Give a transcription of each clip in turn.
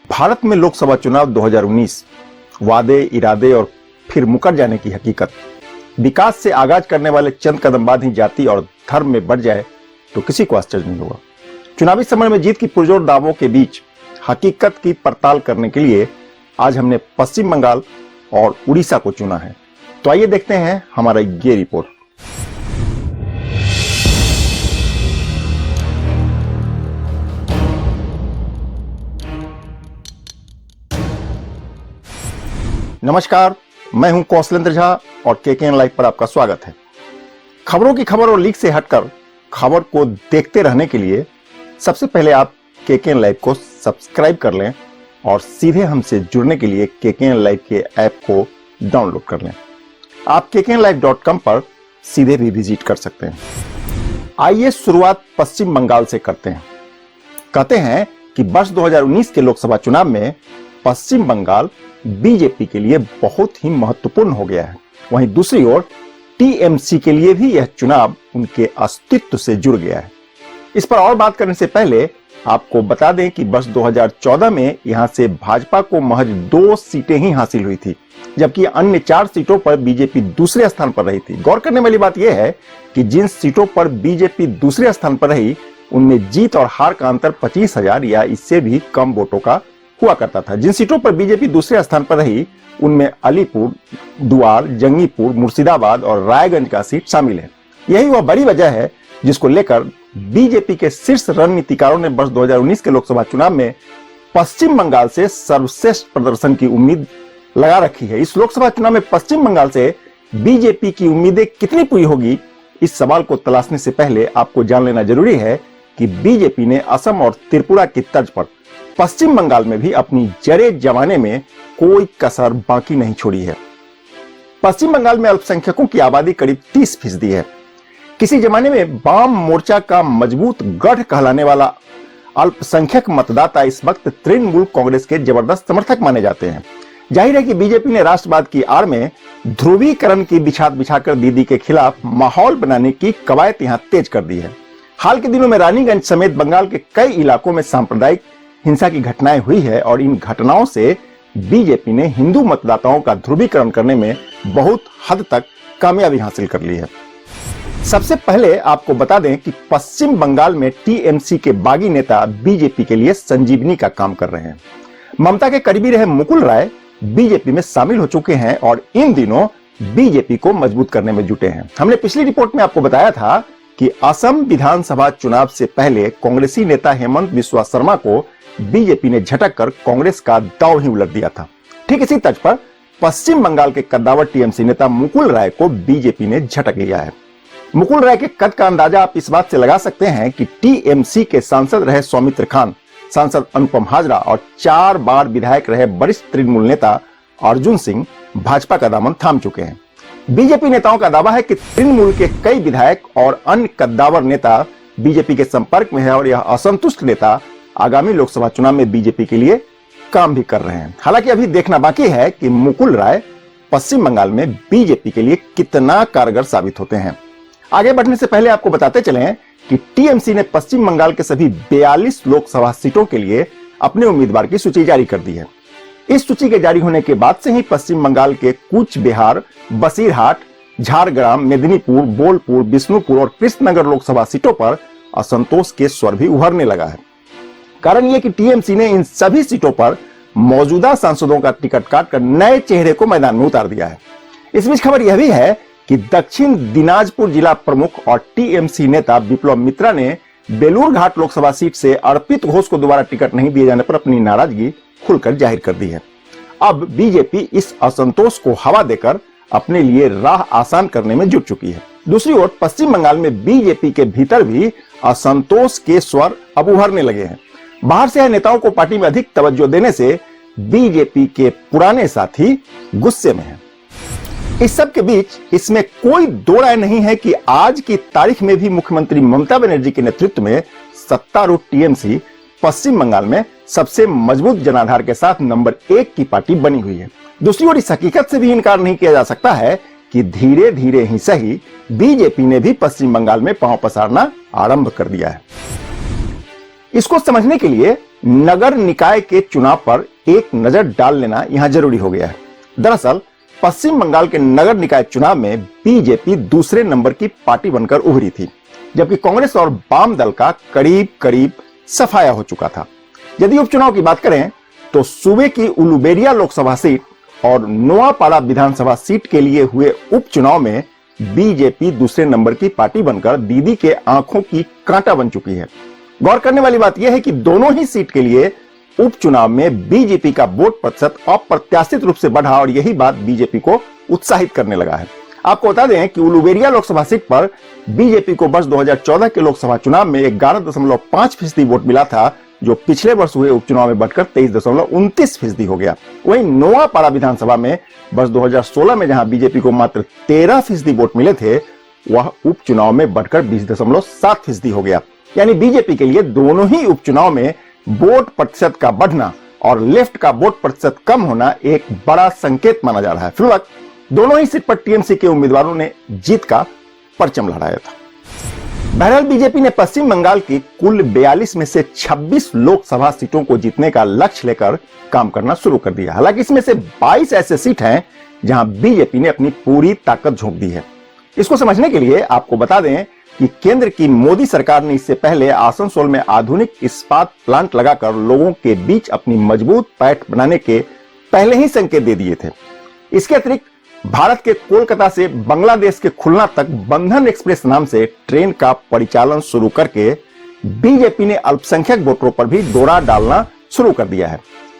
भारत में लोकसभा चुनाव 2019 वादे, इरादे और फिर मुकर जाने की हकीकत। विकास से आगाज करने वाले चंद कदम बाद ही जाति और धर्म में बढ़ जाए तो किसी को आश्चर्य नहीं होगा। चुनावी समय में जीत की पुरजोर दावों के बीच हकीकत की पड़ताल करने के लिए आज हमने पश्चिम बंगाल और उड़ीसा को चुना है। तो आइए देखते हैं हमारा ये रिपोर्ट। नमस्कार, मैं हूं कौशलेंद्र झा और केकेएन लाइव पर आपका स्वागत है। खबरों की खबर और लीक से हटकर खबर को देखते रहने के लिए सबसे पहले आप केकेएन लाइव को सब्सक्राइब कर लें और सीधे हमसे जुड़ने के लिए केकेएन लाइव के ऐप को डाउनलोड कर लें। आप kkenlive.com पर सीधे भी विजिट कर सकते हैं। आइए शुरुआत पश्चिम बंगाल से करते हैं। कहते हैं कि वर्ष 2019 के लोकसभा चुनाव में पश्चिम बंगाल बीजेपी के लिए बहुत ही महत्वपूर्ण हो गया है। वहीं दूसरी ओर टीएमसी के लिए भी यह चुनाव उनके अस्तित्व से जुड़ गया है। इस पर और बात करने से पहले आपको बता दें कि वर्ष 2014 में यहां से भाजपा को महज 2 सीटें ही हासिल हुई थी, जबकि अन्य 4 सीटों पर बीजेपी दूसरे स्थान पर रही थी। गौर करने वाली बात यह है कि जिन सीटों पर बीजेपी दूसरे स्थान पर रही उनमें जीत और हार का अंतर 25,000 या इससे भी कम वोटों का हुआ करता था। जिन सीटों पर बीजेपी दूसरे स्थान पर रही उनमें अलीपुर, दुआर, जंगीपुर, मुर्शिदाबाद और रायगंज का सीट शामिल है। यही वह बड़ी वजह है जिसको लेकर बीजेपी के शीर्ष रणनीतिकारों ने वर्ष 2019 के लोकसभा चुनाव में पश्चिम बंगाल से सर्वश्रेष्ठ प्रदर्शन की उम्मीद लगा रखी है। इस लोकसभा चुनाव में पश्चिम बंगाल से बीजेपी की उम्मीदें कितनी पूरी होगी, इस सवाल को तलाशने से पहले आपको जान लेना जरूरी है कि बीजेपी ने असम और त्रिपुरा की तर्ज पर पश्चिम बंगाल में भी अपनी जड़ें जमाने में कोई कसर बाकी नहीं छोड़ी है। पश्चिम बंगाल में अल्पसंख्यकों की आबादी करीब 30% है। किसी जमाने में वाम मोर्चा का मजबूत गढ़ कहलाने वाला अल्पसंख्यक मतदाता इस वक्त तृणमूल कांग्रेस के जबरदस्त समर्थक माने जाते हैं। जाहिर है कि बीजेपी ने राष्ट्रवाद की आड़ में ध्रुवीकरण की बिछाद बिछाकर दीदी के खिलाफ माहौल बनाने की कवायद यहां तेज कर दी है। हाल के दिनों में रानीगंज समेत बंगाल के कई इलाकों में सांप्रदायिक हिंसा की घटनाएं हुई है और इन घटनाओं से बीजेपी ने हिंदू मतदाताओं का ध्रुवीकरण करने में बहुत हद तक कामयाबी हासिल कर ली है। सबसे पहले आपको बता दें कि पश्चिम बंगाल में टीएमसी के बागी नेता बीजेपी के लिए संजीवनी का काम कर रहे हैं। ममता के करीबी रहे मुकुल राय बीजेपी में शामिल हो चुके हैं और इन दिनों बीजेपी को मजबूत करने में जुटे हैं। हमने पिछली रिपोर्ट में आपको बताया था कि असम विधानसभा चुनाव से पहले कांग्रेसी नेता हेमंत बिस्वा शर्मा को बीजेपी ने झटक कर कांग्रेस का दांव ही उलट दिया था। ठीक इसी तर्ज पर पश्चिम बंगाल के कद्दावर टीएमसी नेता मुकुल राय को बीजेपी ने झटक लिया है। मुकुल राय के कद का अंदाजा आप इस बात से लगा सकते हैं कि टीएमसी के सांसद रहे सौमित्र खान, सांसद अनुपम हाजरा और 4 बार विधायक रहे वरिष्ठ तृणमूल नेता अर्जुन सिंह भाजपा का दामन थाम चुके हैं। बीजेपी नेताओं का दावा है कि तृणमूल के कई विधायक और अन्य कद्दावर नेता बीजेपी के संपर्क में है और यह असंतुष्ट नेता आगामी लोकसभा चुनाव में बीजेपी के लिए काम भी कर रहे हैं। हालांकि अभी देखना बाकी है कि मुकुल राय पश्चिम बंगाल में बीजेपी के लिए कितना कारगर साबित होते हैं। आगे बढ़ने से पहले आपको बताते चलें कि टीएमसी ने पश्चिम बंगाल के सभी 42 लोकसभा सीटों के लिए अपने उम्मीदवार की सूची जारी कर दी है। इस सूची के जारी होने के बाद से ही पश्चिम बंगाल के कूच बिहार, बसीरहाट, झारग्राम, मेदिनीपुर, बोलपुर, विष्णुपुर और कृष्णनगर लोकसभा सीटों पर असंतोष के स्वर भी उभरने लगा है। कारण यह कि टीएमसी ने इन सभी सीटों पर मौजूदा सांसदों का टिकट काटकर नए चेहरे को मैदान में उतार दिया है। इस बीच खबर यह भी है कि दक्षिण दिनाजपुर जिला प्रमुख और टीएमसी नेता विप्लव मित्रा ने बेलूर घाट लोकसभा सीट से अर्पित घोष को दोबारा टिकट नहीं दिए जाने पर अपनी नाराजगी खुलकर जाहिर कर दी है। अब बीजेपी इस असंतोष को हवा देकर अपने लिए राह आसान करने में जुट चुकी है। दूसरी ओर पश्चिम बंगाल में बीजेपी के भीतर भी असंतोष के स्वर अब उभरने लगे हैं। बाहर से आए नेताओं को पार्टी में अधिक तवज्जो देने से बीजेपी के पुराने साथी गुस्से में हैं। इस सब के बीच इसमें कोई दो राय नहीं है कि आज की तारीख में भी मुख्यमंत्री ममता बनर्जी के नेतृत्व में सत्तारूढ़ टीएमसी पश्चिम बंगाल में सबसे मजबूत जनाधार के साथ नंबर 1 की पार्टी बनी हुई है। दूसरी ओर इस हकीकत से भी इनकार नहीं किया जा सकता है कि धीरे धीरे ही सही बीजेपी ने भी पश्चिम बंगाल में पांव पसारना आरंभ कर दिया है। इसको समझने के लिए नगर निकाय के चुनाव पर एक नजर डाल लेना यहां जरूरी हो गया है। दरअसल पश्चिम बंगाल के नगर निकाय चुनाव में बीजेपी दूसरे नंबर की पार्टी बनकर उभरी थी, जबकि कांग्रेस और वाम दल का करीब करीब सफाया हो चुका था। यदि उपचुनाव की बात करें तो सूबे की उलुबेरिया लोकसभा सीट और नोआपाड़ा विधानसभा सीट के लिए हुए उपचुनाव में बीजेपी दूसरे नंबर की पार्टी बनकर दीदी के आंखों की कांटा बन चुकी है। गौर करने वाली बात यह है कि दोनों ही सीट के लिए उपचुनाव में बीजेपी का वोट प्रतिशत अप्रत्याशित रूप से बढ़ा और यही बात बीजेपी को उत्साहित करने लगा है। आपको बता दें कि उलुबेरिया लोकसभा सीट पर बीजेपी को वर्ष 2014 के लोकसभा चुनाव में 11.5% वोट मिला था, जो पिछले वर्ष हुए उपचुनाव में बढ़कर 23.29% हो गया। वहीं नोआपाड़ा विधानसभा में वर्ष 2016 में जहां बीजेपी को मात्र 13% वोट मिले थे, वह उपचुनाव में बढ़कर 20.7% हो गया। यानी बीजेपी के लिए दोनों ही उपचुनाव में वोट प्रतिशत का बढ़ना और लेफ्ट का वोट प्रतिशत कम होना एक बड़ा संकेत माना जा रहा है। फिलहाल दोनों ही सीट पर टीएमसी के उम्मीदवारों ने जीत का परचम लहराया था। बहरहाल बीजेपी ने पश्चिम बंगाल की कुल 42 में से 26 लोकसभा सीटों को जीतने का लक्ष्य लेकर काम करना शुरू कर दिया। हालांकि इसमें से 22 ऐसे सीट हैं जहां बीजेपी ने अपनी पूरी ताकत झोंक दी है। इसको समझने के लिए आपको बता दें कि केंद्र की मोदी सरकार ने इससे पहले आसनसोल में आधुनिक इस्पात प्लांट लगाकर लोगों के बीच अपनी मजबूत पैठ बनाने के पहले ही संकेत दे दिए थे। इसके अतिरिक्त भारत के कोलकाता से बांग्लादेश के खुलना तक बंधन एक्सप्रेस नाम से ट्रेन का परिचालन शुरू करके बीजेपी ने अल्पसंख्यक वोटरों पर भी डोरा डालना शुरू कर दिया है।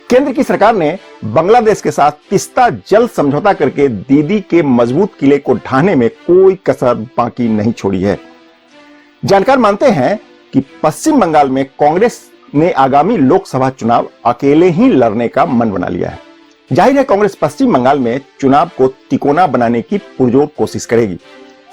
केंद्र की सरकार ने बांग्लादेश के साथ तीस्ता जल समझौता करके दीदी के मजबूत किले को ढाने में कोई कसर बाकी नहीं छोड़ी है। जानकार मानते हैं कि पश्चिम बंगाल में कांग्रेस ने आगामी लोकसभा चुनाव अकेले ही लड़ने का मन बना लिया है। जाहिर है कांग्रेस पश्चिम बंगाल में चुनाव को तिकोना बनाने की पुरजोर कोशिश करेगी।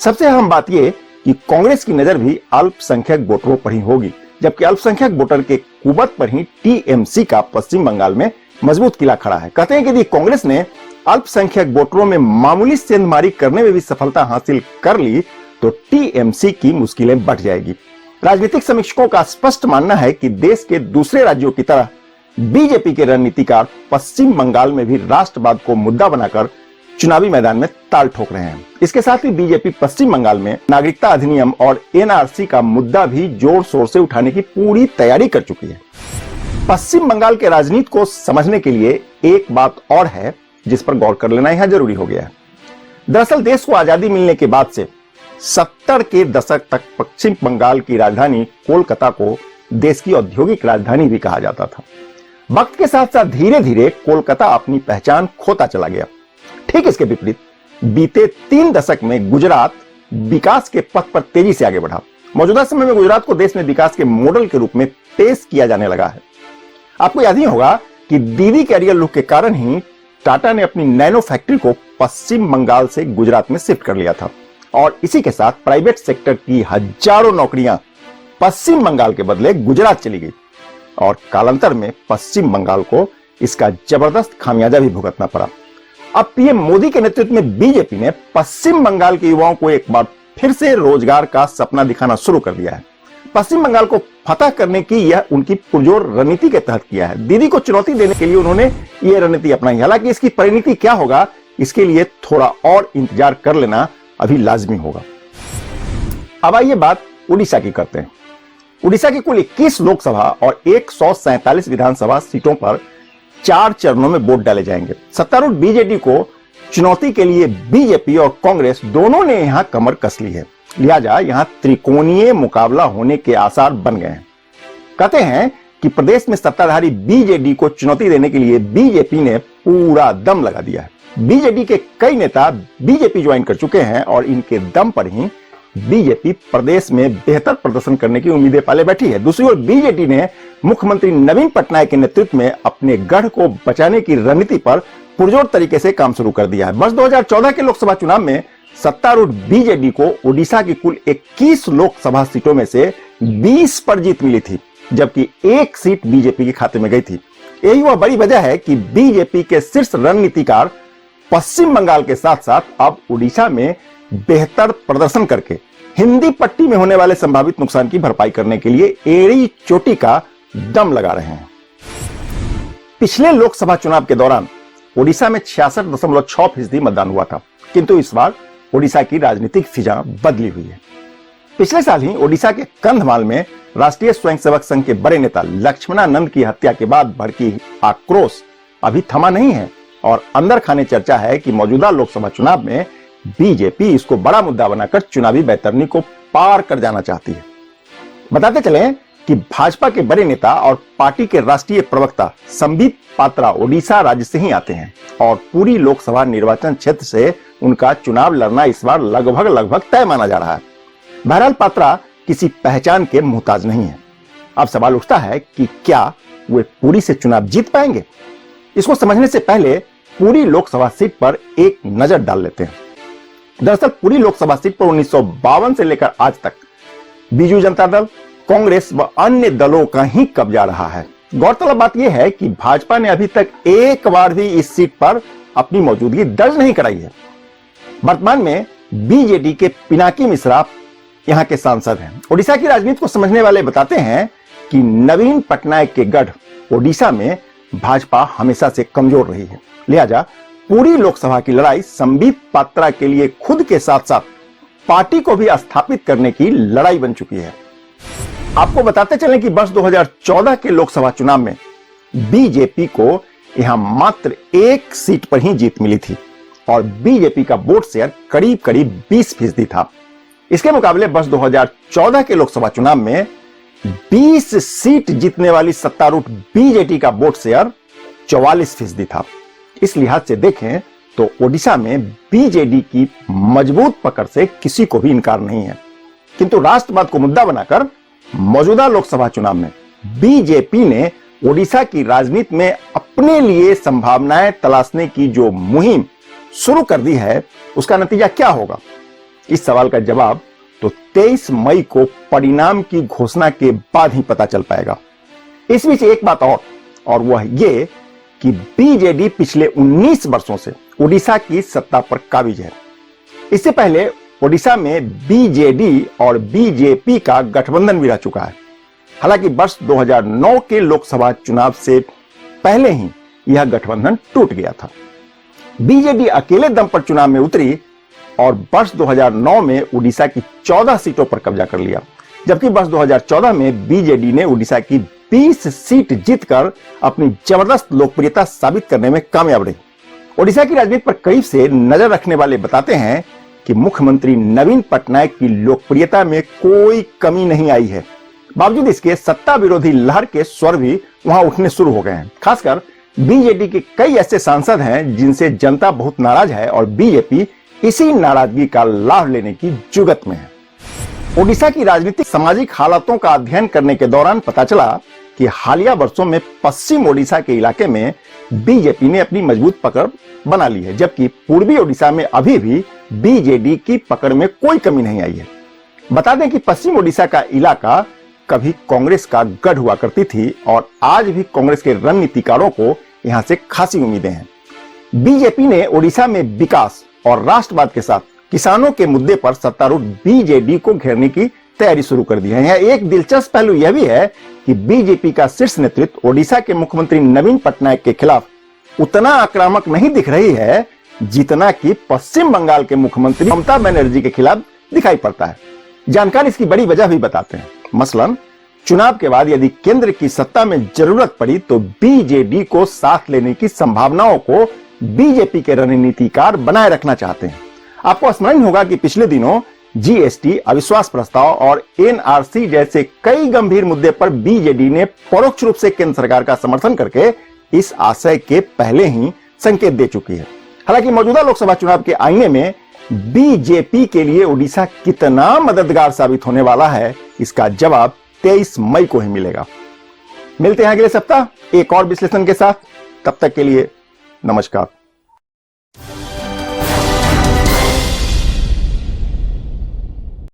सबसे अहम बात यह कि कांग्रेस की नजर भी अल्पसंख्यक वोटरों पर ही होगी, जबकि अल्पसंख्यक वोटर के कुबत पर ही टीएमसी का पश्चिम बंगाल में मजबूत किला खड़ा है। कहते हैं कि यदि कांग्रेस ने अल्पसंख्यक वोटरों में मामूली सेंधमारी करने में भी सफलता हासिल कर ली तो टीएमसी की मुश्किलें बढ़ जाएगी। राजनीतिक समीक्षकों का स्पष्ट मानना है कि देश के दूसरे राज्यों की तरह बीजेपी के रणनीतिकार पश्चिम बंगाल में भी राष्ट्रवाद को मुद्दा बनाकर चुनावी मैदान में ताल ठोक रहे हैं। इसके साथ ही बीजेपी पश्चिम बंगाल में नागरिकता अधिनियम और एनआरसी का मुद्दा भी जोर शोर से उठाने की पूरी तैयारी कर चुकी है। पश्चिम बंगाल के राजनीति को समझने के लिए एक बात और है जिस पर गौर कर लेना यहां जरूरी हो गया है। दरअसल देश को आजादी मिलने के बाद से 70 के दशक तक पश्चिम बंगाल की राजधानी कोलकाता को देश की औद्योगिक राजधानी भी कहा जाता था। वक्त के साथ साथ धीरे धीरे कोलकाता अपनी पहचान खोता चला गया। ठीक इसके विपरीत बीते 3 दशक में गुजरात विकास के पथ पर तेजी से आगे बढ़ा। मौजूदा समय में गुजरात को देश में विकास के मॉडल के रूप में पेश किया जाने लगा है। आपको याद ही होगा कि दीदी कैरियर लुक के कारण ही टाटा ने अपनी नैनो फैक्ट्री को पश्चिम बंगाल से गुजरात में शिफ्ट कर लिया था और इसी के साथ प्राइवेट सेक्टर की हजारों नौकरियां पश्चिम बंगाल के बदले गुजरात चली गई और कालांतर में पश्चिम बंगाल को इसका जबरदस्त खामियाजा भी भुगतना पड़ा। अब पीएम मोदी के नेतृत्व में बीजेपी ने पश्चिम बंगाल के युवाओं को एक बार फिर से रोजगार का सपना दिखाना शुरू कर दिया है। पश्चिम बंगाल को फतह करने की यह उनकी पुरजोर रणनीति के तहत किया है। दीदी को चुनौती देने के लिए उन्होंने यह रणनीति अपनाई। हालांकि इसकी परिणति क्या होगा, इसके लिए थोड़ा और इंतजार कर लेना अभी लाजमी होगा। अब आइए बात उड़ीसा की करते हैं। उड़ीसा की कुल 21 लोकसभा और 147 विधानसभा सीटों पर 4 चरणों में वोट डाले जाएंगे। सत्तारूढ़ बीजेडी को चुनौती के लिए बीजेपी और कांग्रेस दोनों ने यहां कमर कस ली है, लिहाजा यहां त्रिकोणीय मुकाबला होने के आसार बन गए हैं। कहते हैं कि प्रदेश में सत्ताधारी बीजेडी को चुनौती देने के लिए बीजेपी ने पूरा दम लगा दिया है। बीजेडी के कई नेता बीजेपी ज्वाइन कर चुके हैं और इनके दम पर ही बीजेपी प्रदेश में बेहतर प्रदर्शन करने की उम्मीदें पाले बैठी है। दूसरी ओर बीजेडी ने मुख्यमंत्री नवीन पटनायक के नेतृत्व में अपने गढ़ को बचाने की रणनीति पर पुरजोर तरीके से काम शुरू कर दिया है। वर्ष 2014 के लोकसभा चुनाव में सत्तारूढ़ बीजेडी को ओडिशा की कुल 21 लोकसभा सीटों में से 20 पर जीत मिली थी, जबकि एक सीट बीजेपी के खाते में गई थी। यही वह बड़ी वजह है कि बीजेपी के शीर्ष रणनीतिकार पश्चिम बंगाल के साथ साथ अब ओडिशा में बेहतर प्रदर्शन करके हिंदी पट्टी में होने वाले संभावित नुकसान की भरपाई करने के लिए एड़ी चोटी का दम लगा रहे हैं। पिछले लोकसभा चुनाव के दौरान ओडिशा में 66.6% मतदान हुआ था, किंतु इस बार ओडिशा की राजनीतिक फिजा बदली हुई है। पिछले साल ही ओडिशा के कंधमाल में राष्ट्रीय स्वयंसेवक संघ के बड़े नेता लक्ष्मणानंद की हत्या के बाद भड़की आक्रोश अभी थमा नहीं है और अंदर खाने चर्चा है कि मौजूदा लोकसभा चुनाव में बीजेपी इसको बड़ा मुद्दा बनाकर चुनावी बैतरनी को पार कर जाना चाहती है। बताते चलें कि भाजपा के बड़े नेता और पार्टी के राष्ट्रीय प्रवक्ता संबित पात्रा ओडिशा राज्य से ही आते हैं और पूरी लोकसभा निर्वाचन क्षेत्र से उनका चुनाव लड़ना इस बार लगभग तय माना जा रहा है। बहरहाल पात्रा किसी पहचान के मुहताज नहीं है। अब सवाल उठता है कि क्या वे पूरी से चुनाव जीत पाएंगे? इसको समझने से पहले पूरी लोकसभा सीट पर एक नजर डाल लेते हैं। दरअसल पूरी लोकसभा सीट पर 1952 से लेकर आज तक बीजू जनता दल, कांग्रेस व अन्य दलों का ही कब्जा रहा है। गौरतलब बात यह है कि भाजपा ने अभी तक एक बार भी इस सीट पर अपनी मौजूदगी दर्ज नहीं कराई है। वर्तमान में बीजेडी के पिनाकी मिश्रा यहां के सांसद हैं। ओडिशा की राजनीति को समझने वाले बताते हैं कि नवीन पटनायक के गढ़ ओडिशा में भाजपा हमेशा से कमजोर रही है, लिहाजा पूरी लोकसभा की लड़ाई संबित पात्रा के लिए खुद के साथ साथ पार्टी को भी स्थापित करने की लड़ाई बन चुकी है। आपको बताते चलें कि वर्ष 2014 के लोकसभा चुनाव में बीजेपी को यहां मात्र एक सीट पर ही जीत मिली थी और बीजेपी का वोट शेयर करीब 20% था। इसके मुकाबले वर्ष 2014 के लोकसभा चुनाव में 20 सीट जीतने वाली सत्तारूढ़ बीजेडी का वोट शेयर 44% था। इस लिहाज से देखें तो ओडिशा में बीजेडी की मजबूत पकड़ से किसी को भी इनकार नहीं है, किंतु राष्ट्रवाद को मुद्दा बनाकर मौजूदा लोकसभा चुनाव में बीजेपी ने ओडिशा की राजनीति में अपने लिए संभावनाएं तलाशने की जो मुहिम शुरू कर दी है, उसका नतीजा क्या होगा? इस सवाल का जवाब तो 23 मई को परिणाम की घोषणा के बाद ही पता चल पाएगा। इस बीच एक बात और वह ये कि बीजेडी पिछले 19 वर्षों से ओडिशा की सत्ता पर काबिज है। इससे पहले ओडिशा में बीजेडी और बीजेपी का गठबंधन भी रह चुका है। हालांकि वर्ष 2009 के लोकसभा चुनाव से पहले ही यह गठबंधन टूट गया था। बीजेडी अकेले दम पर चुनाव में उतरी और वर्ष 2009 में ओडिशा की 14 सीटों पर कब्जा कर लिया, जबकि वर्ष 2014 में बीजेडी ने ओडिशा की 20 सीट जीतकर अपनी जबरदस्त लोकप्रियता साबित करने में कामयाब रही। ओडिशा की राजनीति पर करीब से नजर रखने वाले बताते हैं कि मुख्यमंत्री नवीन पटनायक की लोकप्रियता में कोई कमी नहीं आई है। बावजूद इसके सत्ता विरोधी लहर के स्वर भी वहां उठने शुरू हो गए हैं। खासकर बीजेडी के कई ऐसे सांसद हैं जिनसे जनता बहुत नाराज है और बीजेपी इसी नाराजगी का लाभ लेने की जुगत में है। ओडिशा की राजनीतिक सामाजिक हालातों का अध्ययन करने के दौरान पता चला कि हालिया वर्षों में पश्चिम ओडिशा के इलाके में बीजेपी ने अपनी मजबूत पकड़ बना ली है, जबकि पूर्वी ओडिशा में अभी भी बीजेडी की पकड़ में कोई कमी नहीं आई है। बता दें कि पश्चिम ओडिशा का इलाका कभी कांग्रेस का गढ़ हुआ करती थी और आज भी कांग्रेस के रणनीतिकारों को यहां से खासी उम्मीदें हैं। बीजेपी ने ओडिशा में विकास और राष्ट्रवाद के साथ किसानों के मुद्दे पर सत्तारूढ़ बीजेडी को घेरने की तैयारी शुरू कर दी है। यह एक दिलचस्प पहलू यह भी है कि बीजेपी का शीर्ष नेतृत्व ओडिशा के मुख्यमंत्री नवीन पटनायक के खिलाफ उतना आक्रामक नहीं दिख रही है जितना कि पश्चिम बंगाल के मुख्यमंत्री ममता बनर्जी के खिलाफ दिखाई पड़ता है। जानकार इसकी बड़ी वजह भी बताते हैं। मसलन चुनाव के बाद यदि केंद्र की सत्ता में जरूरत पड़ी तो बीजेडी को साथ लेने की संभावनाओं को बीजेपी के रणनीतिकार बनाए रखना चाहते हैं। आपको स्मरण होगा कि पिछले दिनों जीएसटी, अविश्वास प्रस्ताव और एनआरसी जैसे कई गंभीर मुद्दे पर बीजेडी ने परोक्ष रूप से केंद्र सरकार का समर्थन करके इस आशय के पहले ही संकेत दे चुकी है। हालांकि मौजूदा लोकसभा चुनाव के आईने में बीजेपी के लिए ओडिशा कितना मददगार साबित होने वाला है, इसका जवाब 23 मई को ही मिलेगा। मिलते हैं अगले सप्ताह एक और विश्लेषण के साथ। तब तक के लिए नमस्कार।